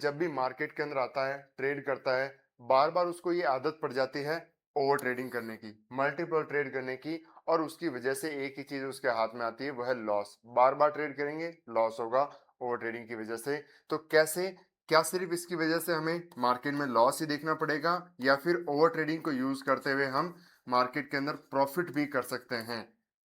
जब भी मार्केट के अंदर आता है, ट्रेड करता है, बार-बार उसको ये आदत पड़ जाती है ओवर ट्रेडिंग करने की, मल्टीपल ट्रेड करने की और उसकी वजह से एक ही चीज़ उसके हाथ में आती है, वो है लॉस। बार-बार ट्रेड करेंगे, लॉस होगा ओवर ट्रेडिंग की वजह से। तो कैसे क्या सिर्फ़ इसकी वजह से हमें मार्केट में लॉस ही देखना पड़ेगा या फिर ओवर ट्रेडिंग को यूज़ करते हुए हम मार्केट के अंदर प्रॉफ़िट भी कर सकते हैं?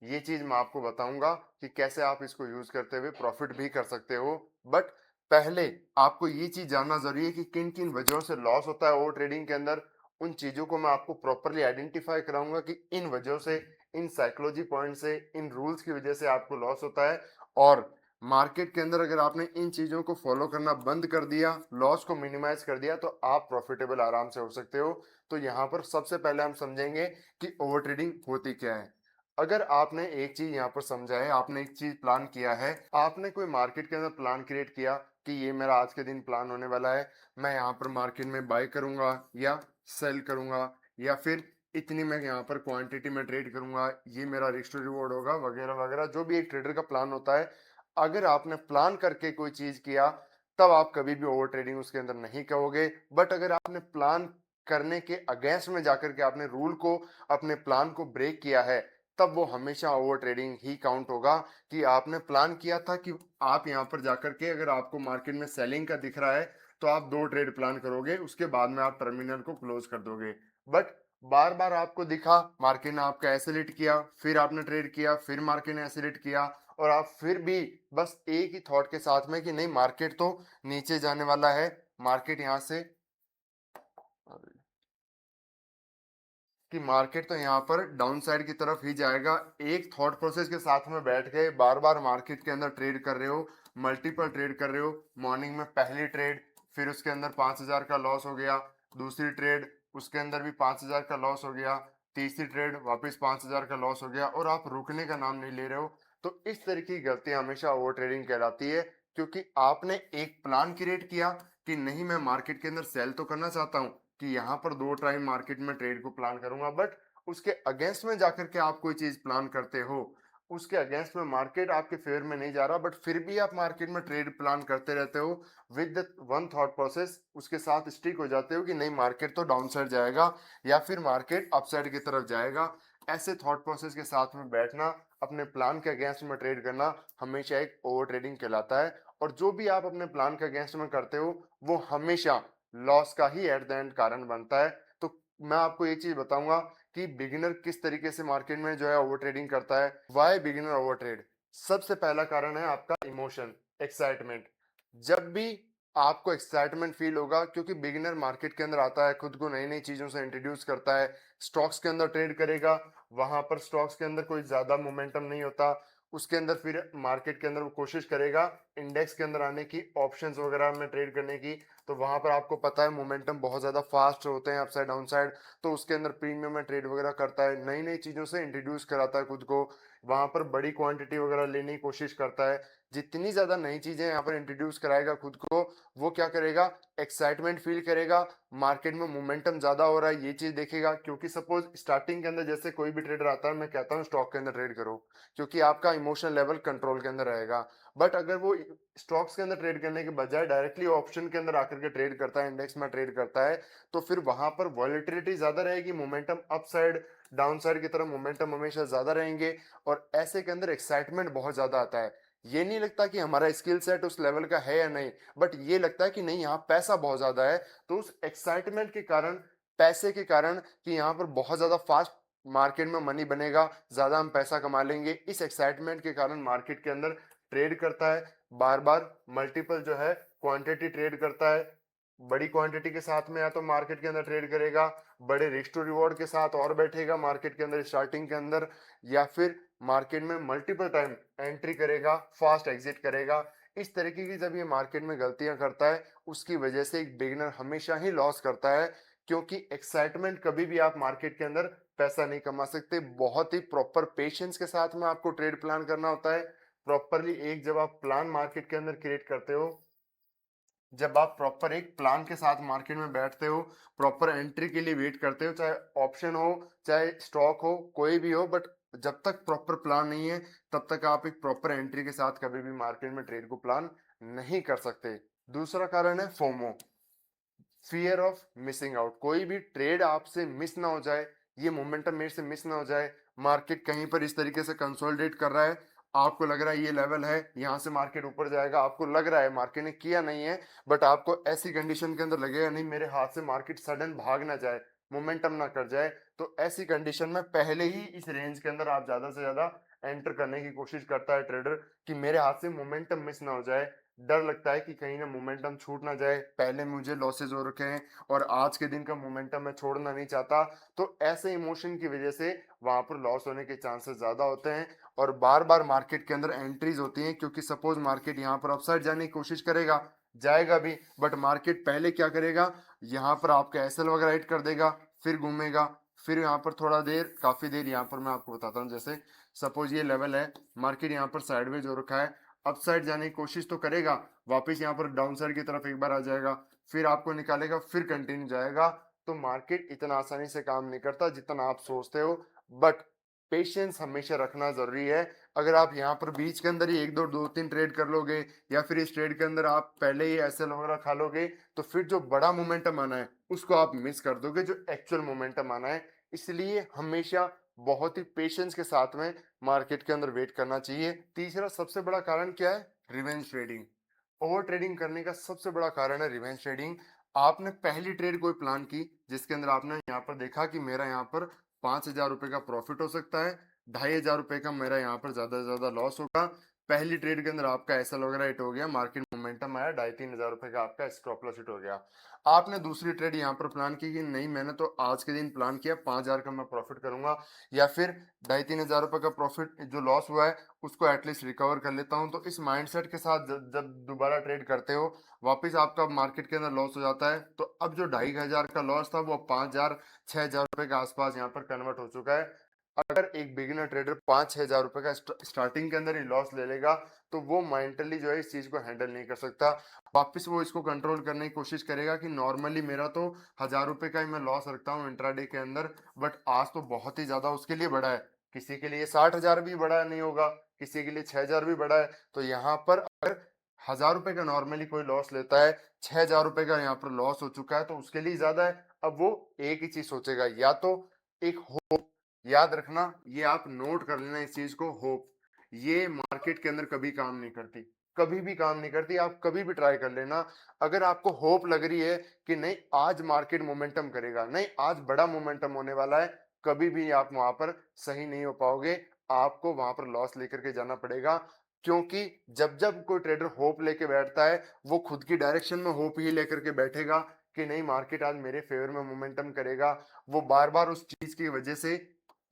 ये चीज़ मैं आपको बताऊँगा कि कैसे आप इसको यूज़ करते हुए प्रॉफ़िट भी कर सकते हो। बट पहले आपको ये चीज़ जानना ज़रूरी है कि किन-किन वजहों से लॉस होता है ओवर ट्रेडिंग के अंदर। उन चीज़ों को मैं आपको प्रॉपर्ली आइडेंटिफ़ाई कराऊँगा कि इन वजहों से, इन साइकोलॉजी पॉइंट से, इन रूल्स की वजह से आपको लॉस होता है और मार्केट के अंदर अगर आपने इन चीज़ों को फ़ॉलो करना बंद कर दिया, लॉस को मिनिमाइज़ कर दिया, तो आप प्रॉफ़िटेबल आराम से हो सकते हो। तो यहाँ पर सबसे पहले हम समझेंगे कि ओवर ट्रेडिंग होती क्या है? अगर आपने एक चीज़ यहाँ पर समझा है, आपने एक चीज़ प्लान किया है, आपने कोई मार्केट के अंदर प्लान क्रिएट किया कि ये मेरा आज के दिन प्लान होने वाला है, मैं यहाँ पर मार्केट में बाय करूँगा या सेल करूँगा या फिर इतनी मैं यहाँ पर क्वांटिटी में ट्रेड करूँगा, ये मेरा रिस्क टू रिवॉर्ड होगा वगैरह-वगैरह जो भी एक ट्रेडर का प्लान होता है। अगर आपने प्लान करके कोई चीज़ किया, तब आप कभी भी ओवर ट्रेडिंग उसके अंदर नहीं कहोगे। बट अगर आपने प्लान करने के अगेंस्ट में जाकर के आपने रूल को, अपने प्लान को ब्रेक किया है, तब वो हमेशा ओवर ट्रेडिंग ही काउंट होगा कि आपने प्लान किया था कि आप यहाँ पर जाकर के अगर आपको मार्केट में सेलिंग का दिख रहा है तो आप 2 ट्रेड प्लान करोगे, उसके बाद में आप टर्मिनल को क्लोज कर दोगे। बट बार-बार आपको दिखा, मार्केट ने आपका एसिलेट किया, फिर आपने ट्रेड किया, फिर मार्केट ने एसिलेट किया और आप फिर भी बस एक ही थॉट के साथ में कि नहीं मार्केट तो नीचे जाने वाला है, मार्केट यहाँ से कि मार्केट तो यहाँ पर डाउन साइड की तरफ ही जाएगा। एक थॉट प्रोसेस के साथ में बैठ के बार-बार मार्केट के अंदर ट्रेड कर रहे हो, मल्टीपल ट्रेड कर रहे हो। मॉर्निंग में पहली ट्रेड, फिर उसके अंदर 5,000 का लॉस हो गया, दूसरी ट्रेड उसके अंदर भी 5,000 का लॉस हो गया, तीसरी ट्रेड वापस 5,000 का लॉस हो गया और आप रुकने का नाम नहीं ले रहे हो। तो इस तरह की गलतियाँ हमेशा ओवर ट्रेडिंग कहलाती है क्योंकि आपने एक प्लान क्रिएट किया कि नहीं मैं मार्केट के अंदर सेल तो करना चाहता हूँ कि यहाँ पर 2 टाइम मार्केट में ट्रेड को प्लान करूँगा बट उसके अगेंस्ट में जाकर के आप कोई चीज़ प्लान करते हो, उसके अगेंस्ट में मार्केट आपके फ़ेवर में नहीं जा रहा बट फिर भी आप मार्केट में ट्रेड प्लान करते रहते हो with the one thought process उसके साथ स्टिक हो जाते हो कि नहीं मार्केट तो डाउन साइड जाएगा या फिर मार्केट अप साइड की तरफ जाएगा। ऐसे थॉट प्रोसेस के साथ में बैठना, अपने प्लान के अगेंस्ट में ट्रेड करना हमेशा एक ओवर ट्रेडिंग कहलाता है और जो भी आप अपने प्लान के अगेंस्ट में करते हो, वो हमेशा लॉस का ही एट द एंड कारण बनता है। तो मैं आपको एक चीज़ बताऊँगा कि बिगिनर किस तरीके से मार्केट में जो है ओवर ट्रेडिंग करता है। Why beginner over trade? सबसे पहला कारण है आपका इमोशन, एक्साइटमेंट। जब भी आपको एक्साइटमेंट फ़ील होगा क्योंकि बिगिनर मार्केट के अंदर आता है, खुद को नई-नई चीज़ों से इंट्रोड्यूस करता है, स्टॉक्स के अंदर ट्रेड करेगा, वहाँ पर स्टॉक्स के अंदर कोई ज़्यादा मोमेंटम नहीं होता। उसके अंदर फिर मार्केट के अंदर वो कोशिश करेगा इंडेक्स के अंदर आने की, ऑप्शंस वगैरह में ट्रेड करने की। तो वहाँ पर आपको पता है मोमेंटम बहुत ज़्यादा फास्ट होते हैं अपसाइड डाउन साइड, तो उसके अंदर प्रीमियम में ट्रेड वगैरह करता है, नई नई चीज़ों से इंट्रोड्यूस कराता है खुद को, वहाँ पर बड़ी क्वांटिटी वगैरह लेने की कोशिश करता है। जितनी ज़्यादा नई चीज़ें यहाँ पर इंट्रोड्यूस कराएगा खुद को, वो क्या करेगा, एक्साइटमेंट फील करेगा, मार्केट में मोमेंटम ज़्यादा हो रहा है ये चीज़ देखेगा क्योंकि सपोज स्टार्टिंग के अंदर जैसे कोई भी ट्रेडर आता है मैं कहता हूँ स्टॉक के अंदर ट्रेड करो क्योंकि आपका इमोशन लेवल कंट्रोल के अंदर रहेगा। बट अगर वो स्टॉक्स के अंदर ट्रेड करने के बजाय डायरेक्टली ऑप्शन के अंदर आकर के ट्रेड करता है, इंडेक्स में ट्रेड करता है, तो फिर वहां पर वॉलेटिलिटी ज्यादा रहेगी, momentum up side down side की तरफ मोमेंटम हमेशा ज्यादा रहेंगे और ऐसे के अंदर एक्साइटमेंट बहुत ज्यादा आता है। ये नहीं लगता कि हमारा स्किल सेट उस लेवल का है या नहीं, बट ये लगता है कि नहीं यहाँ पैसा बहुत ज्यादा है। तो उस एक्साइटमेंट के कारण, पैसे के कारण कि यहाँ पर बहुत ज्यादा फास्ट मार्केट में मनी बनेगा, ज्यादा हम पैसा कमा लेंगे, इस एक्साइटमेंट के कारण मार्केट के अंदर ट्रेड करता है, बार-बार मल्टीपल जो है क्वांटिटी ट्रेड करता है। बड़ी क्वांटिटी के साथ में या तो मार्केट के अंदर ट्रेड करेगा, बड़े रिस्क टू रिवॉर्ड के साथ और बैठेगा मार्केट के अंदर स्टार्टिंग के अंदर या फिर मार्केट में मल्टीपल टाइम एंट्री करेगा, फास्ट एग्जिट करेगा। इस तरीके की जब ये मार्केट में गलतियां करता है, उसकी वजह से एक बिगिनर हमेशा ही लॉस करता है क्योंकि एक्साइटमेंट कभी भी आप मार्केट के अंदर पैसा नहीं कमा सकते। बहुत ही प्रॉपर पेशेंस के साथ में आपको ट्रेड प्लान करना होता है। प्रॉपरली एक जब आप प्लान मार्केट के अंदर क्रिएट करते हो, जब आप प्रॉपर एक प्लान के साथ मार्केट में बैठते हो, प्रॉपर एंट्री के लिए वेट करते हो, चाहे ऑप्शन हो, चाहे स्टॉक हो, कोई भी हो, बट जब तक प्रॉपर प्लान नहीं है, तब तक आप एक प्रॉपर एंट्री के साथ कभी भी मार्केट में ट्रेड को प्लान नहीं कर सकते। दूसरा कारण है FOMO, fear of missing out. कोई भी ट्रेड आपसे मिस ना हो जाए, ये मोमेंटम मेरे से मिस ना हो जाए। मार्केट कहीं पर इस तरीके से कंसोलिडेट कर रहा है, आपको लग रहा है ये लेवल है, यहाँ से मार्केट ऊपर जाएगा, आपको लग रहा है, मार्केट ने किया नहीं है, बट आपको ऐसी कंडीशन के अंदर लगेगा नहीं मेरे हाथ से मार्केट सडन भाग ना जाए, मोमेंटम ना कर जाए। तो ऐसी कंडीशन में पहले ही इस रेंज के अंदर आप ज्यादा से ज्यादा एंटर करने की कोशिश करता है ट्रेडर, कि मेरे हाथ से मोमेंटम मिस ना हो जाए। डर लगता है कि कहीं ना मोमेंटम छूट ना जाए, पहले मुझे लॉसेज हो रखे हैं और आज के दिन का मोमेंटम मैं छोड़ना नहीं चाहता। तो ऐसे इमोशन की वजह से वहां पर लॉस होने के चांसेस ज्यादा होते हैं। और बार बार मार्केट के अंदर एंट्रीज होती हैं, क्योंकि सपोज मार्केट यहाँ पर अपसाइड जाने की कोशिश करेगा, जाएगा भी, बट मार्केट पहले क्या करेगा, यहाँ पर आपका एसएल वगैरह हिट कर देगा, फिर घूमेगा, फिर यहाँ पर थोड़ा देर, काफी देर, यहाँ पर मैं आपको बताता हूँ, जैसे सपोज ये लेवल है, मार्केट यहाँ पर साइडवेज हो रखा है, अपसाइड जाने की कोशिश तो करेगा, वापस यहाँ पर डाउन साइड की तरफ एक बार आ जाएगा, फिर आपको निकालेगा, फिर कंटिन्यू जाएगा। तो मार्केट इतना आसानी से काम नहीं करता जितना आप सोचते हो, बट पेशेंस हमेशा रखना जरूरी है। अगर आप यहाँ पर बीच के अंदर ही एक दो दो तीन ट्रेड कर लोगे, या फिर इस ट्रेड के अंदर आप पहले ही एसएल वगैरह खा लोगे, तो फिर जो बड़ा मोमेंटम आना है उसको आप मिस कर दोगे, जो एक्चुअल मोमेंटम आना है। इसलिए हमेशा बहुत ही पेशेंस के साथ में मार्केट के अंदर वेट करना चाहिए। तीसरा सबसे बड़ा कारण क्या है, रिवेंज ट्रेडिंग। ओवर ट्रेडिंग करने का सबसे बड़ा कारण है रिवेंज ट्रेडिंग। आपने पहली ट्रेड कोई प्लान की, जिसके अंदर आपने यहाँ पर देखा कि मेरा यहाँ पर 5,000 रुपए का प्रॉफिट हो सकता है, 2,500 रुपए का मेरा यहाँ पर ज्यादा से ज्यादा लॉस होगा। पहली ट्रेड के अंदर आपका एसएल वगैरह हिट हो गया, मार्केट मोमेंटम आया, 2,500-3,000 रुपए का आपका स्टॉप लॉस हिट हो गया। आपने दूसरी ट्रेड यहाँ पर प्लान की कि नहीं, मैंने तो आज के दिन प्लान किया 5,000 का मैं प्रॉफिट करूंगा, या फिर 2,500-3,000 रुपए का प्रॉफिट जो लॉस हुआ है उसको एटलीस्ट रिकवर कर लेता हूं। तो इस माइंडसेट के साथ जब जब दोबारा ट्रेड करते हो, वापस आपका मार्केट के अंदर लॉस हो जाता है, तो अब जो 2,500 का लॉस था वो 5,000-6,000 रुपए के आसपास यहाँ पर कन्वर्ट हो चुका है। अगर एक बिगिनर ट्रेडर 5-6 हजार रुपए का स्टार्टिंग के अंदर ही लॉस ले लेगा, तो वो मेंटली जो है इस चीज को हैंडल नहीं कर सकता। वापस वो इसको कंट्रोल करने की कोशिश करेगा कि नॉर्मली मेरा तो 1,000 रुपए का ही मैं लॉस रखता हूँ इंट्राडे के अंदर, बट आज तो बहुत ही ज्यादा उसके लिए बड़ा है। किसी के लिए 60,000 भी बड़ा नहीं होगा, किसी के लिए 6,000 भी बड़ा है। तो यहाँ पर अगर 1,000 रुपए का नॉर्मली कोई लॉस लेता है, 6,000 रुपए का यहाँ पर लॉस हो चुका है, तो उसके लिए ज्यादा है। अब वो एक ही चीज सोचेगा, या तो एक होप, याद रखना, ये आप नोट कर लेना इस चीज को, होप, ये मार्केट के अंदर कभी काम नहीं करती, कभी भी काम नहीं करती। आप कभी भी ट्राई कर लेना, अगर आपको होप लग रही है कि नहीं आज मार्केट मोमेंटम करेगा, नहीं आज बड़ा मोमेंटम होने वाला है, कभी भी आप वहां पर सही नहीं हो पाओगे। आपको वहां पर लॉस लेकर के जाना पड़ेगा, क्योंकि जब जब कोई ट्रेडर होप लेके बैठता है, वो खुद की डायरेक्शन में होप ही लेकर के बैठेगा कि नहीं मार्केट आज मेरे फेवर में मोमेंटम करेगा। वो बार बार उस चीज की वजह से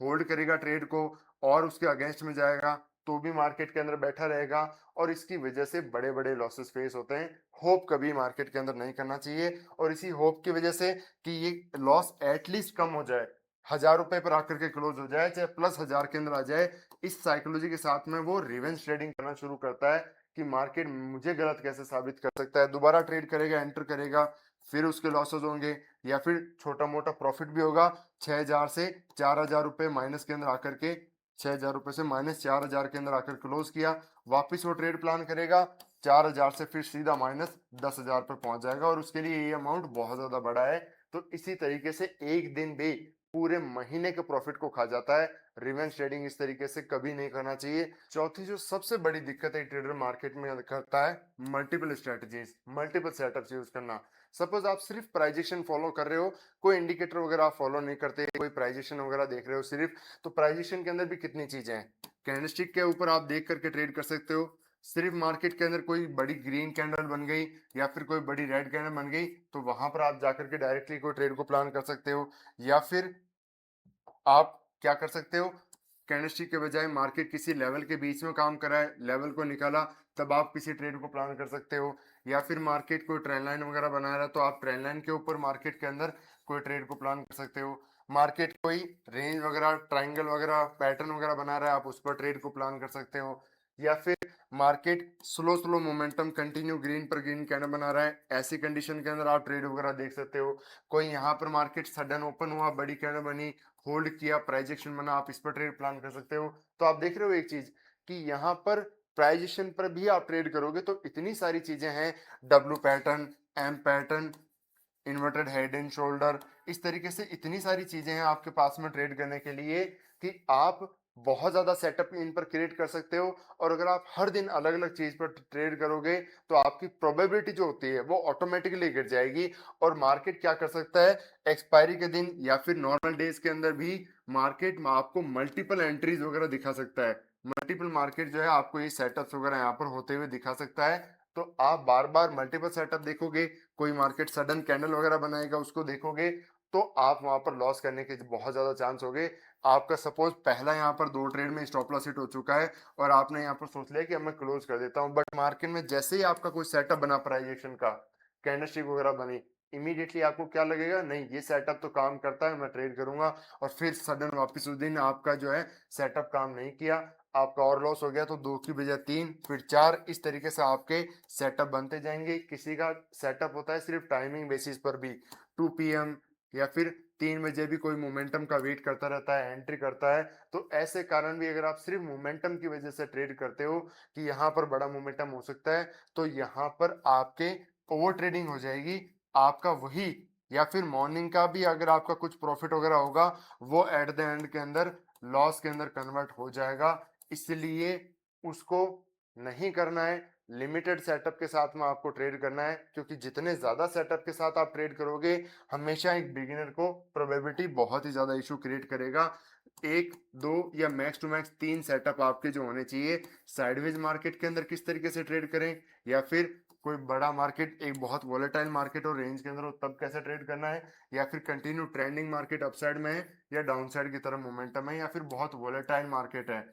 होल्ड करेगा ट्रेड को, और उसके अगेंस्ट में जाएगा, तो भी मार्केट के अंदर बैठा रहेगा, और इसकी वजह से बड़े बड़े लॉसेस फेस होते हैं। होप कभी मार्केट के अंदर नहीं करना चाहिए, और इसी होप की वजह से कि ये लॉस एटलीस्ट कम हो जाए, 1,000 रुपए पर आकर के क्लोज हो जाए, चाहे प्लस 1,000 के अंदर आ जाए, इस साइकोलॉजी के साथ में वो रिवेंज ट्रेडिंग करना शुरू करता है कि मार्केट मुझे गलत कैसे साबित कर सकता है। दोबारा ट्रेड करेगा, एंटर करेगा, फिर उसके लॉसेस होंगे, या फिर छोटा मोटा प्रॉफिट भी होगा। 6,000 से 4,000 रुपए माइनस के अंदर आकर के, 6,000 रुपए से माइनस 4,000 के अंदर आकर क्लोज किया, वापिस वो ट्रेड प्लान करेगा, 4,000 से फिर सीधा माइनस 10,000 पे पहुंच जाएगा, और उसके लिए ये अमाउंट बहुत ज्यादा बड़ा है। तो इसी तरीके से एक दिन भी पूरे महीने के प्रॉफिट को खा जाता है। रिवेंज ट्रेडिंग इस तरीके से कभी नहीं करना चाहिए। चौथी जो सबसे बड़ी दिक्कत है ट्रेडर मार्केट में करता है, multiple strategies, multiple setups use करना। सपोज आप सिर्फ प्राइजेशन फॉलो कर रहे हो, कोई इंडिकेटर वगैरह आप फॉलो नहीं करते, कोई प्राइजेशन वगैरह देख रहे हो सिर्फ, तो प्राइजेशन के अंदर भी कितनी चीजें हैं, कैंडलस्टिक के ऊपर आप देख करके ट्रेड कर सकते हो। सिर्फ मार्केट के अंदर कोई बड़ी ग्रीन कैंडल बन गई, या फिर कोई बड़ी रेड कैंडल बन गई, तो वहां पर आप जाकर के डायरेक्टली कोई ट्रेड को प्लान कर सकते हो। या फिर आप क्या कर सकते हो, कैंडलस्टिक के बजाय मार्केट किसी लेवल के बीच में काम कर रहा है, लेवल को निकाला, तब आप किसी ट्रेड को प्लान कर सकते हो। या फिर मार्केट कोई ट्रेंड लाइन वगैरह बना रहा है, तो आप ट्रेंड लाइन के ऊपर मार्केट के अंदर कोई ट्रेड को प्लान कर सकते हो। मार्केट कोई रेंज वगैरह, ट्राइंगल वगैरह, पैटर्न वगैरह बना रहा है, आप उस पर ट्रेड को प्लान कर सकते हो। या फिर market slow slow momentum continue green पर ग्रीन कैंडल बना रहा है, ऐसी कंडीशन के अंदर आप ट्रेड वगैरह देख सकते हो। कोई यहाँ पर मार्केट सडन ओपन हुआ, बड़ी कैंडल बनी, होल्ड किया, प्राइजेक्शन बना, आप इस पर ट्रेड प्लान कर सकते हो। तो आप देख रहे हो एक चीज, कि यहाँ पर प्राइजेशन पर भी आप ट्रेड करोगे तो इतनी सारी चीजें हैं, W pattern, M pattern, inverted head and shoulder, इस तरीके से इतनी सारी चीजें हैं आपके पास में ट्रेड करने के लिए कि आप बहुत ज्यादा सेटअप इन पर क्रिएट कर सकते हो। और अगर आप हर दिन अलग अलग चीज पर ट्रेड करोगे तो आपकी प्रोबेबिलिटी जो होती है वो ऑटोमेटिकली गिर जाएगी। और मार्केट क्या कर सकता है, एक्सपायरी के दिन या फिर नॉर्मल डेज के अंदर भी मार्केट में आपको मल्टीपल एंट्रीज वगैरह दिखा सकता है। मल्टीपल मार्केट जो है आपको ये सेटअप्स वगैरह यहाँ पर होते हुए दिखा सकता है। तो आप बार बार मल्टीपल सेटअप देखोगे, कोई मार्केट सडन कैंडल वगैरह बनाएगा उसको देखोगे, तो आप वहां पर लॉस करने के बहुत ज्यादा चांस हो गए। आपका सपोज पहला यहाँ पर 2 ट्रेड में स्टॉप लॉस हिट हो चुका है और आपने यहाँ पर सोच लिया कि अब मैं क्लोज कर देता हूँ, बट मार्केट में जैसे ही आपका कोई सेटअप बना प्राइजेक्शन का, कैंडलस्टिक वगैरह बनी, इमीडिएटली आपको क्या लगेगा, नहीं ये सेटअप तो काम करता है, मैं ट्रेड करूंगा। और फिर सडन वापस उस दिन आपका जो है सेटअप काम नहीं किया, आपका और लॉस हो गया, तो 2 की बजाय 3, फिर 4, इस तरीके से आपके सेटअप बनते जाएंगे। किसी का सेटअप होता है सिर्फ टाइमिंग बेसिस पर भी, 2 PM या फिर 3 बजे भी कोई मोमेंटम का वेट करता रहता है, एंट्री करता है। तो ऐसे कारण भी अगर आप सिर्फ मोमेंटम की वजह से ट्रेड करते हो कि यहाँ पर बड़ा मोमेंटम हो सकता है, तो यहाँ पर आपके ओवर ट्रेडिंग हो जाएगी। आपका वही या फिर मॉर्निंग का भी अगर आपका कुछ प्रॉफिट वगैरह होगा, वो एट द एंड के अंदर लॉस के अंदर कन्वर्ट हो जाएगा। इसलिए उसको नहीं करना है, लिमिटेड सेटअप के साथ में आपको ट्रेड करना है, क्योंकि जितने ज्यादा सेटअप के साथ आप ट्रेड करोगे, हमेशा एक बिगिनर को प्रोबेबिलिटी बहुत ही ज्यादा इशू क्रिएट करेगा। 1, 2 या मैक्स टू मैक्स 3 सेटअप आपके जो होने चाहिए, साइडवेज मार्केट के अंदर किस तरीके से ट्रेड करें, या फिर कोई बड़ा मार्केट, एक बहुत वॉलेटाइल मार्केट और रेंज के अंदर हो तब कैसे ट्रेड करना है, या फिर कंटिन्यू ट्रेंडिंग मार्केट अपसाइड में है या डाउनसाइड की तरफ मोमेंटम है, या फिर बहुत वॉलेटाइल मार्केट है,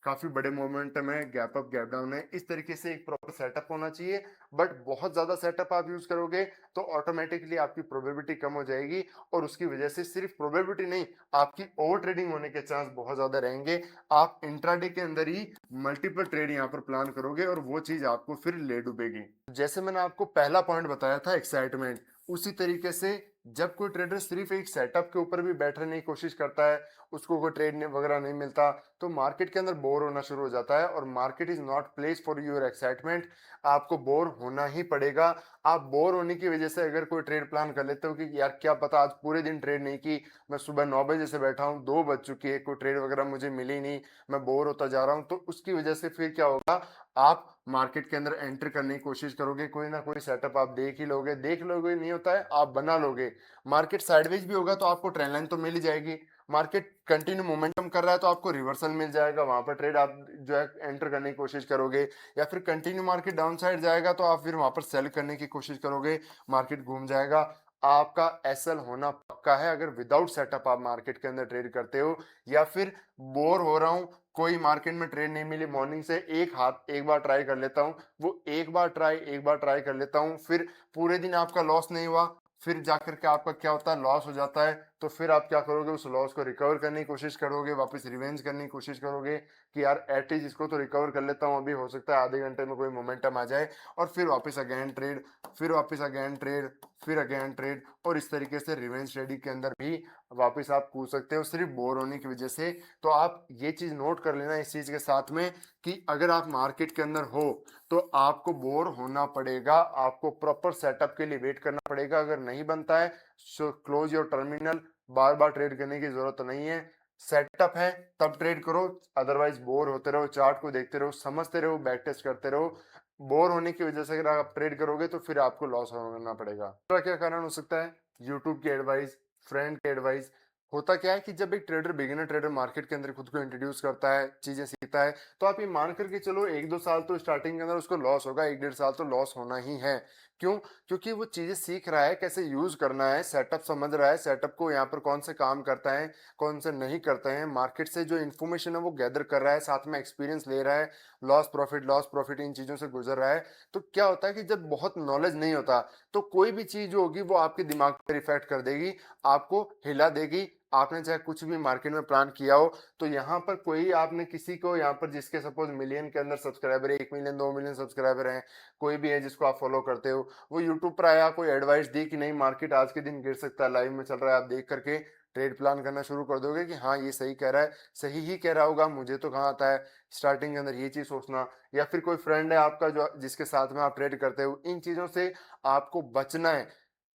काफी बड़े मोमेंटम है, गैप अप गैप डाउन है, इस तरीके से एक प्रॉपर सेटअप होना चाहिए। बट बहुत ज्यादा सेटअप आप यूज करोगे तो ऑटोमेटिकली आपकी प्रोबेबिलिटी कम हो जाएगी, और उसकी वजह से सिर्फ प्रोबेबिलिटी नहीं, आपकी ओवर ट्रेडिंग होने के चांस बहुत ज्यादा रहेंगे। आप इंट्राडे के अंदर ही मल्टीपल ट्रेड यहाँ पर प्लान करोगे और वो चीज आपको फिर ले डूबेगी। जैसे मैंने आपको पहला पॉइंट बताया था एक्साइटमेंट, उसी तरीके से जब कोई ट्रेडर सिर्फ एक सेटअप के ऊपर भी बैठने की कोशिश करता है, उसको कोई ट्रेड वगैरह नहीं मिलता, तो मार्केट के अंदर बोर होना शुरू हो जाता है। और market is not place for your excitement, आपको बोर होना ही पड़ेगा। आप बोर होने की वजह से अगर कोई ट्रेड प्लान कर लेते हो कि यार क्या पता आज पूरे दिन ट्रेड नहीं की, मैं सुबह 9 बजे से बैठा हूँ, 2 बज चुकी है, कोई ट्रेड वगैरह मुझे मिली नहीं, मैं बोर होता जा रहा हूँ, तो उसकी वजह से फिर क्या होगा, आप मार्केट के अंदर एंटर करने की कोशिश करोगे, कोई ना कोई सेटअप आप देख लोगे नहीं होता है, आप बना लोगे। मार्केट साइडवेज भी होगा तो आपको ट्रेंड लाइन तो मिल ही जाएगी, मार्केट कंटिन्यू मोमेंटम कर रहा है तो आपको रिवर्सल मिल जाएगा, वहां पर ट्रेड आप जो है एंटर करने की कोशिश करोगे। या फिर कंटिन्यू मार्केट डाउन साइड जाएगा तो आप फिर वहां पर सेल करने की कोशिश करोगे, मार्केट घूम जाएगा। आपका एसएल होना पक्का है अगर विदाउट सेटअप आप मार्केट के अंदर ट्रेड करते हो। या फिर बोर हो रहा हूँ, कोई मार्केट में ट्रेड नहीं मिली, मॉर्निंग से एक बार ट्राई कर लेता हूँ, वो एक बार ट्राई कर लेता हूँ, फिर पूरे दिन आपका लॉस नहीं हुआ, फिर जाकर के आपका क्या होता है, लॉस हो जाता है। तो फिर आप क्या करोगे, उस लॉस को रिकवर करने की कोशिश करोगे, वापस रिवेंज करने की कोशिश करोगे कि यार एटलीस्ट इसको तो रिकवर कर लेता हूँ, अभी हो सकता है आधे घंटे में कोई मोमेंटम आ जाए, और फिर वापस अगेन ट्रेड, फिर वापस अगेन ट्रेड, फिर अगेन ट्रेड, और इस तरीके से रिवेंज ट्रेडिंग के अंदर भी वापस आप कूद सकते हो सिर्फ बोर होने की वजह से। तो आप ये चीज नोट कर लेना इस चीज के साथ में कि अगर आप मार्केट के अंदर हो तो आपको बोर होना पड़ेगा, आपको प्रॉपर सेटअप के लिए वेट करना पड़ेगा, अगर नहीं बनता है so close your terminal, bar bar trade करने की जरूरत नहीं है। सेटअप है तब ट्रेड करो, अदरवाइज बोर होते रहो, चार्ट को देखते रहो, समझते रहो, बैक टेस्ट करते रहो। बोर होने की वजह से अगर आप ट्रेड करोगे तो फिर आपको लॉस होना पड़ेगा। दूसरा क्या कारण हो सकता है, यूट्यूब की एडवाइस, फ्रेंड की एडवाइस। होता क्या है कि जब एक ट्रेडर, बिगिनर ट्रेडर मार्केट के अंदर खुद को इंट्रोड्यूस करता है, चीजें सीखता है, तो आप ये मान करके चलो 1-2 साल तो स्टार्टिंग के अंदर उसको लॉस होगा, 1-1.5 साल तो लॉस होना ही है। क्यों? क्योंकि वो चीजें सीख रहा है, कैसे यूज करना है, सेटअप समझ रहा है, सेटअप को यहाँ पर कौन से काम करता है, कौन से नहीं करते हैं, मार्केट से जो इन्फॉर्मेशन है वो गैदर कर रहा है, साथ में एक्सपीरियंस ले रहा है, लॉस प्रॉफिट इन चीजों से गुजर रहा है। तो क्या होता है कि जब बहुत नॉलेज नहीं होता तो कोई भी चीज जो होगी वो आपके दिमाग पर इफेक्ट कर देगी, आपको हिला देगी। आपने चाहे कुछ भी मार्केट में प्लान किया हो, तो यहाँ पर कोई आपने किसी को यहाँ पर जिसके सपोज मिलियन के अंदर सब्सक्राइबर है, 1 मिलियन 2 मिलियन सब्सक्राइबर हैं, कोई भी है जिसको आप फॉलो करते हो, वो यूट्यूब पर आया, कोई एडवाइस दी कि नहीं मार्केट आज के दिन गिर सकता है, लाइव में चल रहा है, आप देख करके ट्रेड प्लान करना शुरू कर दोगे कि हाँ ये सही कह रहा है, सही ही कह रहा होगा, मुझे तो कहाँ आता है स्टार्टिंग के अंदर ये चीज सोचना। या फिर कोई फ्रेंड है आपका जो जिसके साथ में आप ट्रेड करते हो, इन चीजों से आपको बचना है।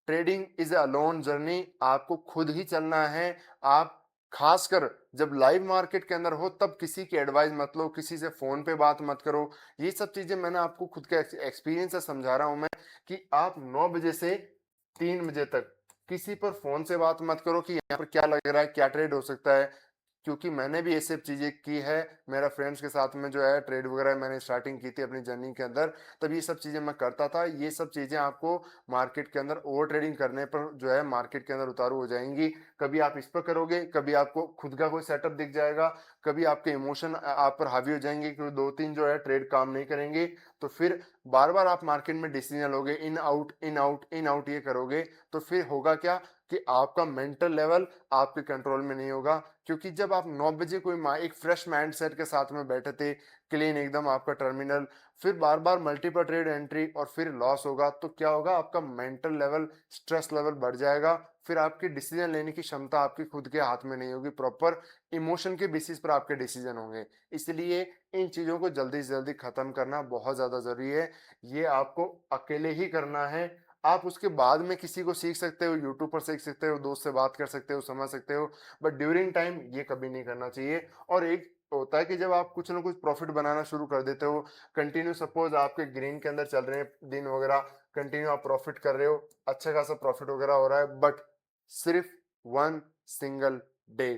Trading is a loan journey, आपको खुद ही चलना है। आप खासकर जब लाइव मार्केट के अंदर हो तब किसी की एडवाइस मत लो, किसी से फोन पे बात मत करो। ये सब चीजें मैंने आपको खुद के एक्सपीरियंस से समझा रहा हूं मैं, कि आप 9 बजे से 3 बजे तक किसी पर फोन से बात मत करो कि यहाँ पर क्या लग रहा है, क्या ट्रेड हो सकता है। क्योंकि मैंने भी ये सब चीजें की है, मेरा फ्रेंड्स के साथ में जो है ट्रेड वगैरह मैंने स्टार्टिंग की थी अपनी जर्नी के अंदर, तब ये सब चीजें मैं करता था। ये सब चीजें आपको मार्केट के अंदर ओवर ट्रेडिंग करने पर जो है मार्केट के अंदर उतारू हो जाएंगी। कभी आप इस पर करोगे, कभी आपको खुद का कोई सेटअप दिख जाएगा, कभी आपके इमोशन आप पर हावी हो जाएंगे, क्योंकि 2-3 जो है ट्रेड काम नहीं करेंगे, तो फिर बार बार आप मार्केट में डिसीजन लोगे, in out in out in out ये करोगे, तो फिर होगा क्या कि आपका मेंटल लेवल आपके कंट्रोल में नहीं होगा। क्योंकि जब आप 9 बजे कोई एक फ्रेश माइंडसेट के साथ में बैठे थे, क्लीन एकदम आपका टर्मिनल, फिर बार बार मल्टीपल ट्रेड एंट्री और फिर लॉस होगा, तो क्या होगा, आपका मेंटल लेवल, स्ट्रेस लेवल बढ़ जाएगा। फिर आपकी डिसीजन लेने की क्षमता आपकी खुद के हाथ में नहीं होगी, प्रॉपर इमोशन के बेसिस पर आपके डिसीजन होंगे। इसलिए इन चीजों को जल्दी से जल्दी खत्म करना बहुत ज्यादा जरूरी है। ये आपको अकेले ही करना है। आप उसके बाद में किसी को सीख सकते हो, यूट्यूब पर सीख सकते हो, दोस्त से बात कर सकते हो, समझ सकते हो, बट ड्यूरिंग टाइम ये कभी नहीं करना चाहिए। और एक होता है कि जब आप कुछ ना कुछ प्रॉफिट बनाना शुरू कर देते हो, कंटिन्यू सपोज आपके ग्रीन के अंदर चल रहे हैं दिन वगैरह, कंटिन्यू आप प्रॉफिट कर रहे हो, अच्छा खासा प्रॉफिट वगैरह हो रहा है, बट सिर्फ वन सिंगल डे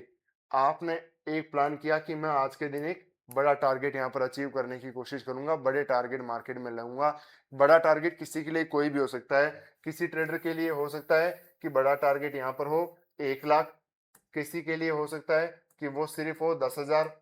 आपने एक प्लान किया कि मैं आज के दिन एक बड़ा टारगेट यहाँ पर अचीव करने की कोशिश करूंगा, बड़े टारगेट मार्केट में लाऊंगा। बड़ा टारगेट किसी के लिए कोई भी हो सकता है, किसी ट्रेडर के लिए हो सकता है कि बड़ा टारगेट यहाँ पर हो 1 लाख, किसी के लिए हो सकता है कि वो सिर्फ हो 10,000।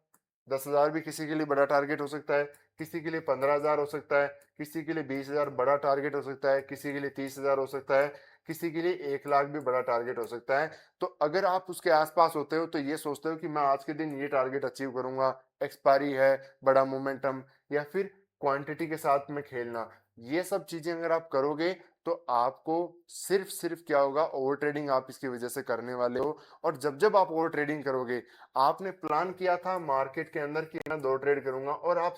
10,000 भी किसी के लिए बड़ा टारगेट हो सकता है, किसी के लिए 15,000 हो सकता है, किसी के लिए 20,000 बड़ा टारगेट हो सकता है, किसी के लिए 30,000 हो सकता है, किसी के लिए 1 लाख भी बड़ा टारगेट हो सकता है। तो अगर आप उसके आसपास होते हो तो ये सोचते हो कि मैं आज के दिन ये टारगेट अचीव करूंगा, एक्सपायरी है, बड़ा मोमेंटम, या फिर क्वांटिटी के साथ में खेलना, ये सब चीजें अगर आप करोगे तो आपको सिर्फ सिर्फ क्या होगा, ओवर ट्रेडिंग आप इसकी वजह से करने वाले हो। और जब जब आप ओवर ट्रेडिंग करोगे, आपने प्लान किया था मार्केट के अंदर कि मैं 2 ट्रेड करूंगा, और आप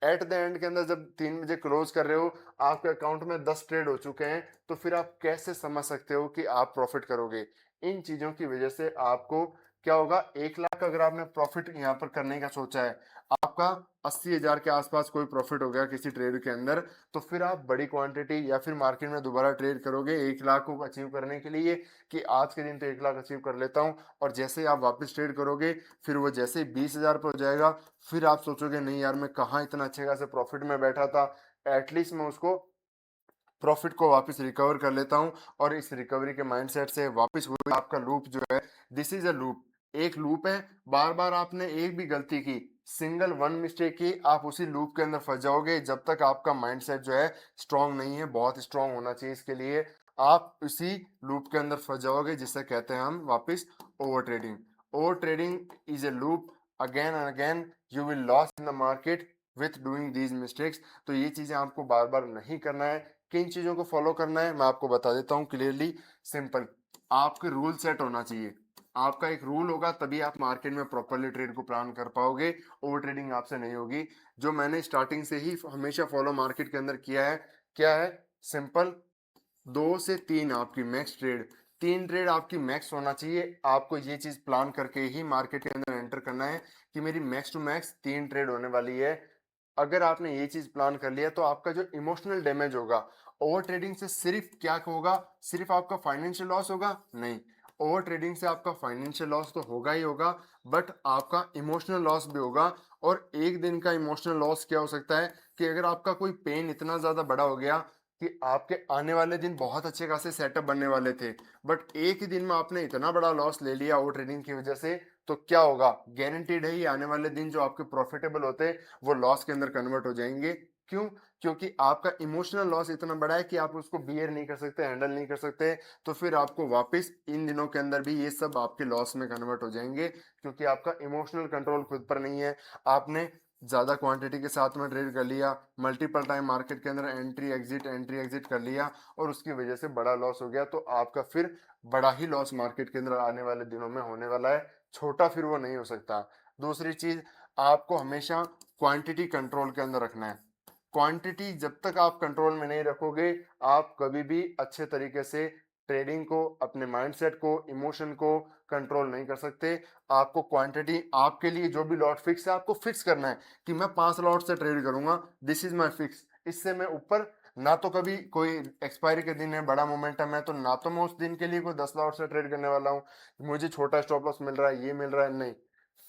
एट द एंड के अंदर जब 3 बजे क्लोज कर रहे हो, आपके अकाउंट में 10 ट्रेड हो चुके हैं, तो फिर आप कैसे समझ सकते हो कि आप प्रॉफिट करोगे। इन चीजों की वजह से आपको क्या होगा, 1 लाख अगर आपने प्रॉफिट यहाँ पर करने का सोचा है, आपका 80,000 के आसपास कोई प्रॉफिट हो गया किसी ट्रेड के अंदर, तो फिर आप बड़ी क्वांटिटी या फिर मार्केट में दोबारा ट्रेड करोगे 1 लाख को अचीव करने के लिए, कि आज के दिन तो 1 लाख अचीव कर लेता हूँ। और जैसे ही आप वापस ट्रेड करोगे, फिर वो जैसे ही 20,000 पर हो जाएगा, फिर आप सोचोगे नहीं यार मैं कहाँ इतना अच्छे खासे प्रॉफिट में बैठा था, एटलीस्ट मैं उसको प्रॉफिट को वापस रिकवर कर लेता हूँ। और इस रिकवरी के माइंडसेट से वापस वही आपका लूप जो है, दिस इज अ लूप, एक लूप है। बार बार आपने एक भी गलती की, सिंगल वन मिस्टेक की, आप उसी लूप के अंदर फंस जाओगे, जब तक आपका माइंडसेट जो है स्ट्रांग नहीं है, बहुत स्ट्रांग होना चाहिए इसके लिए। आप उसी लूप के अंदर फंस जाओगे, जिसे कहते हैं हम वापस over trading. Over trading is a loop, again and again you will loss in the market with doing these mistakes. तो ये चीजें आपको बार बार नहीं करना है। किन चीजों को फॉलो करना है मैं आपको बता देता हूँ क्लियरली, सिंपल। आपके रूल सेट होना चाहिए, आपका एक रूल होगा, तभी आप मार्केट में प्रॉपरली ट्रेड को प्लान कर पाओगे, ओवर ट्रेडिंग आपसे नहीं होगी। जो मैंने स्टार्टिंग से ही हमेशा फॉलो मार्केट के अंदर किया है, क्या है, सिंपल, 2 से 3 आपकी मैक्स ट्रेड, 3 ट्रेड आपकी मैक्स होना चाहिए। आपको ये चीज प्लान करके ही मार्केट के अंदर एंटर करना है कि मेरी मैक्स टू मैक्स 3 ट्रेड होने वाली है। अगर आपने ये चीज प्लान कर लिया, तो आपका जो इमोशनल डैमेज होगा ओवर ट्रेडिंग से, सिर्फ क्या होगा, सिर्फ आपका फाइनेंशियल लॉस होगा नहीं, ओवर ट्रेडिंग से आपका फाइनेंशियल लॉस तो होगा ही होगा, बट आपका इमोशनल लॉस भी होगा। और एक दिन का इमोशनल लॉस क्या हो सकता है, कि अगर आपका कोई पेन इतना ज्यादा बड़ा हो गया कि आपके आने वाले दिन बहुत अच्छे खासे सेटअप बनने वाले थे, बट एक ही दिन में आपने इतना बड़ा लॉस ले लिया ओवर ट्रेडिंग की वजह से, तो क्या होगा, गारंटीड है, ये आने वाले दिन जो आपके प्रॉफिटेबल होते वो लॉस के अंदर कन्वर्ट हो जाएंगे। क्यों? क्योंकि आपका इमोशनल लॉस इतना बड़ा है कि आप उसको बियर नहीं कर सकते, हैंडल नहीं कर सकते। तो फिर आपको वापस इन दिनों के अंदर भी ये सब आपके लॉस में कन्वर्ट हो जाएंगे, क्योंकि आपका इमोशनल कंट्रोल खुद पर नहीं है। आपने ज़्यादा क्वांटिटी के साथ में ट्रेड कर लिया, मल्टीपल टाइम मार्केट के अंदर एंट्री एग्जिट कर लिया और उसकी वजह से बड़ा लॉस हो गया, तो आपका फिर बड़ा ही लॉस मार्केट के अंदर आने वाले दिनों में होने वाला है, छोटा फिर वो नहीं हो सकता। दूसरी चीज, आपको हमेशा क्वांटिटी कंट्रोल के अंदर रखना है। क्वांटिटी जब तक आप कंट्रोल में नहीं रखोगे, आप कभी भी अच्छे तरीके से ट्रेडिंग को, अपने माइंडसेट को, इमोशन को कंट्रोल नहीं कर सकते। आपको क्वांटिटी, आपके लिए जो भी लॉट फिक्स है आपको फिक्स करना है कि मैं 5 लॉट से ट्रेड करूंगा, दिस इज माय फिक्स। इससे मैं ऊपर ना तो कभी कोई एक्सपायरी के दिन है, बड़ा मोमेंटम है, तो ना तो मैं उस दिन के लिए कोई 10 लॉट से ट्रेड करने वाला हूँ, मुझे छोटा स्टॉप लॉस मिल रहा है, ये मिल रहा है, नहीं।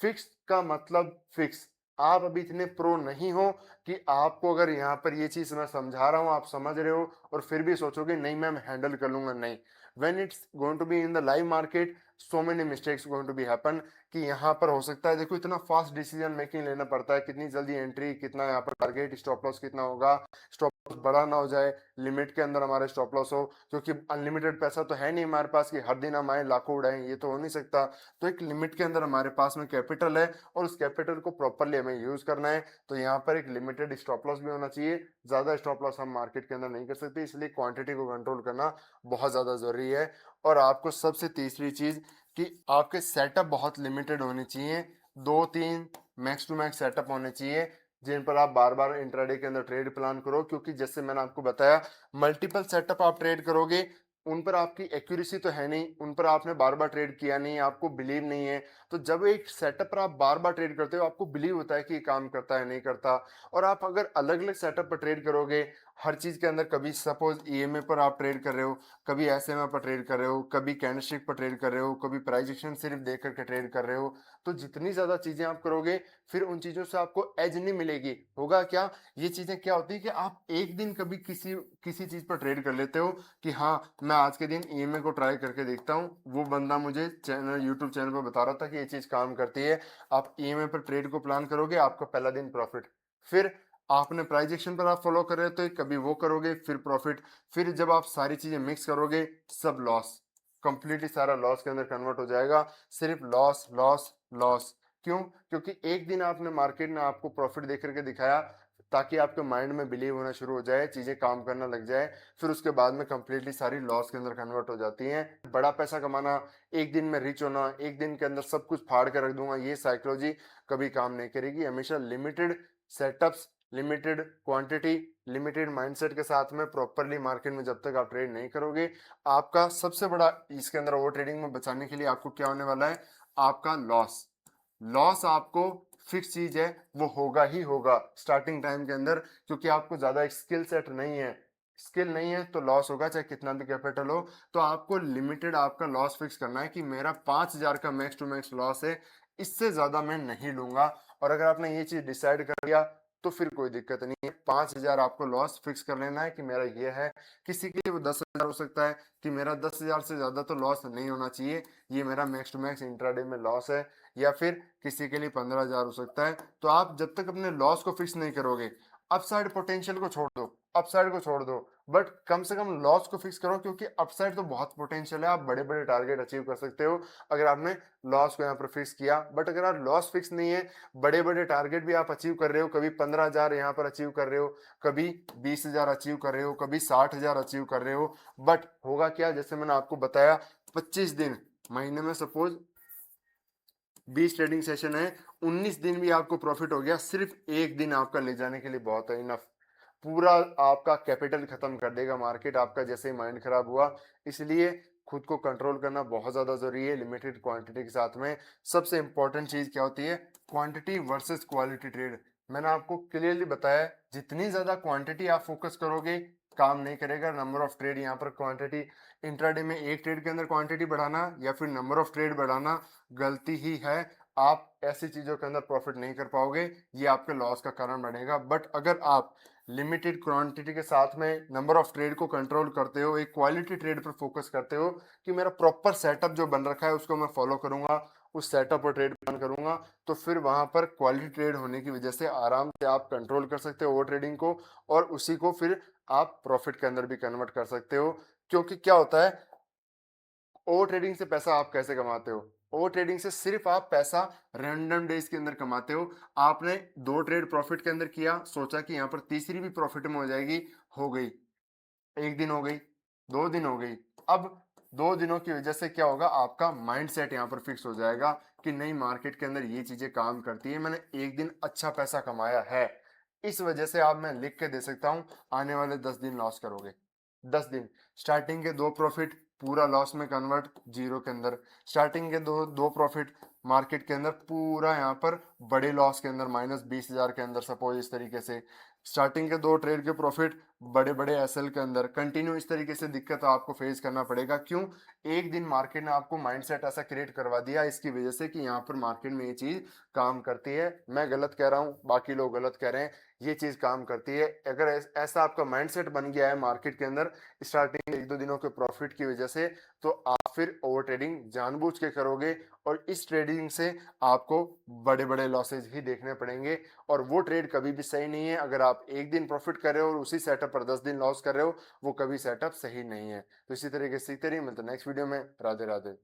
फिक्स का मतलब फिक्स। आप अभी इतने प्रो नहीं हो कि आपको अगर यहाँ पर ये चीज मैं समझा रहा हूँ आप समझ रहे हो और फिर भी सोचोगे नहीं मैं हैंडल कर लूंगा, नहीं। When it's going to be in the live market, so many mistakes going to be happen, कि यहाँ पर हो सकता है, देखो इतना फास्ट डिसीजन मेकिंग लेना पड़ता है, कितनी जल्दी एंट्री, कितना यहाँ पर टारगेट, स्टॉप लॉस कितना होगा, स्टॉप लॉस बड़ा ना हो जाए, लिमिट के अंदर हमारे स्टॉप लॉस हो, क्योंकि अनलिमिटेड पैसा तो है नहीं हमारे पास कि हर दिन हम आए लाखों उड़ाएं, ये तो हो नहीं सकता। तो एक लिमिट के अंदर हमारे पास में कैपिटल है और उस कैपिटल को प्रॉपरली हमें यूज करना है, तो यहाँ पर एक लिमिटेड स्टॉप लॉस भी होना चाहिए। ज्यादा स्टॉप लॉस हम मार्केट के अंदर नहीं कर सकते, इसलिए क्वांटिटी को कंट्रोल करना बहुत ज्यादा जरूरी है। और आपको सबसे तीसरी चीज कि आपके सेटअप बहुत लिमिटेड होने चाहिए, 2-3 मैक्स टू मैक्स सेटअप होने चाहिए, जिन पर आप बार बार इंट्राडे के अंदर ट्रेड प्लान करो, क्योंकि जैसे मैंने आपको बताया, मल्टीपल सेटअप आप ट्रेड करोगे, उन पर आपकी एक्यूरेसी तो है नहीं, उन पर आपने बार बार ट्रेड किया नहीं, आपको बिलीव नहीं है। तो जब एक सेटअप पर आप बार बार ट्रेड करते हो, आपको बिलीव होता है कि ये काम करता है नहीं करता। और आप अगर अलग अलग सेटअप पर ट्रेड करोगे, हर चीज के अंदर, कभी सपोज ईएमए पर आप ट्रेड कर रहे हो, कभी एसएमए पर ट्रेड कर रहे हो, कभी कैंडलस्टिक पर ट्रेड कर रहे हो, कभी प्राइस एक्शन सिर्फ देख करके ट्रेड कर रहे हो, तो जितनी ज्यादा चीजें आप करोगे, फिर उन चीजों से आपको एज नहीं मिलेगी। होगा क्या, ये चीजें क्या होती है कि आप एक दिन कभी किसी किसी चीज पर ट्रेड कर लेते हो कि हाँ मैं आज के दिन ईएमए को ट्राई करके देखता हूँ, वो बंदा मुझे चैनल, यूट्यूब चैनल पर बता रहा था कि ये चीज काम करती है, आप ईएमए पर ट्रेड को प्लान करोगे, आपका पहला दिन प्रॉफिट। फिर आपने प्राइस एक्शन पर आप फॉलो कर रहे हो तो कभी वो करोगे, फिर प्रॉफिट। फिर जब आप सारी चीजें मिक्स करोगे, सब लॉस, कंप्लीटली सारा लॉस के अंदर कन्वर्ट हो जाएगा, सिर्फ लॉस लॉस लॉस। क्यों? क्योंकि एक दिन आपने मार्केट ने आपको प्रॉफिट देख करके दिखाया, ताकि आपके माइंड में बिलीव होना शुरू हो जाए, चीजें काम करना लग जाए, फिर उसके बाद में कंप्लीटली सारी लॉस के अंदर कन्वर्ट हो जाती हैं। बड़ा पैसा कमाना, एक दिन में रिच होना, एक दिन के अंदर सब कुछ फाड़ के रख दूंगा, ये साइकोलॉजी कभी काम नहीं करेगी। हमेशा limited setups, limited quantity, limited mindset के साथ में प्रॉपरली मार्केट में जब तक आप ट्रेड नहीं करोगे, आपका सबसे बड़ा इसके अंदर ओवर ट्रेडिंग में बचाने के लिए आपको क्या होने वाला है, आपका लॉस। लॉस आपको फिक्स चीज है, वो होगा ही होगा स्टार्टिंग टाइम के अंदर, क्योंकि आपको ज्यादा स्किल सेट नहीं है, स्किल नहीं है तो लॉस होगा चाहे कितना भी कैपिटल हो। तो आपको लिमिटेड आपका लॉस फिक्स करना है कि मेरा 5,000 का मैक्स टू मैक्स लॉस है, इससे ज्यादा मैं नहीं लूंगा। और अगर आपने ये चीज डिसाइड कर लिया तो फिर कोई दिक्कत नहीं है, 5,000 आपको लॉस फिक्स कर लेना है कि मेरा ये है। किसी के लिए वो 10,000 हो सकता है कि मेरा 10,000 से ज्यादा तो लॉस नहीं होना चाहिए, ये मेरा मैक्स टू मैक्स इंट्राडे में लॉस है। या फिर किसी के लिए 15,000 हो सकता है। तो आप जब तक अपने लॉस को फिक्स नहीं करोगे, अपसाइड पोटेंशियल को छोड़ दो, अपसाइड को छोड़ दो, बट कम से कम लॉस को फिक्स करो, क्योंकि अपसाइड तो बहुत पोटेंशियल है, आप बड़े बड़े टारगेट अचीव कर सकते हो अगर आपने लॉस को यहाँ पर फिक्स किया। बट अगर आप लॉस फिक्स नहीं है, बड़े बड़े टारगेट भी आप अचीव कर रहे हो, कभी 15,000 यहाँ पर अचीव कर रहे हो, कभी 20,000 अचीव कर रहे हो, कभी 60,000 अचीव कर रहे हो, बट होगा क्या, जैसे मैंने आपको बताया, 25 दिन, महीने में सपोज 20 ट्रेडिंग सेशन है, 19 दिन भी आपको प्रॉफिट हो गया, सिर्फ एक दिन आपका ले जाने के लिए बहुत है, इनफ। पूरा आपका कैपिटल खत्म कर देगा मार्केट आपका, जैसे ही माइंड खराब हुआ। इसलिए खुद को कंट्रोल करना बहुत ज्यादा जरूरी है, लिमिटेड क्वांटिटी के साथ में। सबसे इंपॉर्टेंट चीज क्या होती है, क्वांटिटी वर्सेस क्वालिटी ट्रेड। मैंने आपको क्लियरली बताया, जितनी ज्यादा क्वांटिटी आप फोकस करोगे, काम नहीं करेगा नंबर ऑफ ट्रेड। यहाँ पर क्वांटिटी, इंट्राडे में एक ट्रेड के अंदर क्वांटिटी बढ़ाना या फिर नंबर ऑफ ट्रेड बढ़ाना गलती ही है। आप ऐसी चीजों के अंदर प्रॉफिट नहीं कर पाओगे, ये आपके लॉस का कारण बनेगा। बट अगर आप लिमिटेड क्वांटिटी के साथ में नंबर ऑफ ट्रेड को कंट्रोल करते हो, एक क्वालिटी ट्रेड पर फोकस करते हो कि मेरा प्रॉपर सेटअप जो बन रखा है उसको मैं फॉलो करूंगा, उस सेटअप पर ट्रेड प्लान करूंगा, तो फिर वहां पर क्वालिटी ट्रेड होने की वजह से आराम से आप कंट्रोल कर सकते हो ओवर ट्रेडिंग को, और उसी को फिर आप प्रॉफिट के अंदर भी कन्वर्ट कर सकते हो। क्योंकि क्या होता है, ओवर ट्रेडिंग से पैसा आप कैसे कमाते हो, ओवर ट्रेडिंग से सिर्फ आप पैसा रैंडम डेज के अंदर कमाते हो। आपने 2 ट्रेड प्रॉफिट के अंदर किया, सोचा कि यहाँ पर तीसरी भी प्रॉफिट में हो जाएगी, हो गई। 1 दिन हो गई, 2 दिन हो गई। अब 2 दिनों की वजह से क्या होगा, आपका माइंडसेट यहाँ पर फिक्स हो जाएगा कि नहीं, मार्केट के अंदर ये चीजें काम करती है, मैंने 1 दिन अच्छा पैसा कमाया है। इस वजह से आप, मैं लिख के दे सकता हूँ, आने वाले 10 दिन लॉस करोगे। 10 दिन, स्टार्टिंग के 2 प्रॉफिट पूरा लॉस में कन्वर्ट, जीरो के अंदर। स्टार्टिंग के दो प्रॉफिट मार्केट के अंदर पूरा यहाँ पर बड़े लॉस के अंदर, -20,000 के अंदर, सपोज इस तरीके से। स्टार्टिंग के 2 ट्रेड के प्रॉफिट बड़े बड़े एसएल के अंदर, कंटिन्यू इस तरीके से दिक्कत आपको फेस करना पड़ेगा। क्यों? एक दिन मार्केट ने आपको माइंडसेट ऐसा क्रिएट करवा दिया इसकी वजह से कि यहाँ पर मार्केट में ये चीज काम करती है। मैं गलत कह रहा हूँ, बाकी लोग गलत कह रहे हैं, ये चीज काम करती है। अगर ऐसा आपका माइंडसेट बन गया है मार्केट के अंदर स्टार्टिंग 1-2 दिनों के प्रॉफिट की वजह से, तो आप फिर ओवर ट्रेडिंग जानबूझ के करोगे, और इस ट्रेडिंग से आपको बड़े बड़े लॉसेज ही देखने पड़ेंगे। और वो ट्रेड कभी भी सही नहीं है। अगर आप एक दिन प्रॉफिट कर रहे हो और उसी सेटअप पर 10 दिन लॉस कर रहे हो, वो कभी सेटअप सही नहीं है। तो इसी तरीके से सीखते रहिए। मिलते नेक्स्ट वीडियो में। राधे राधे।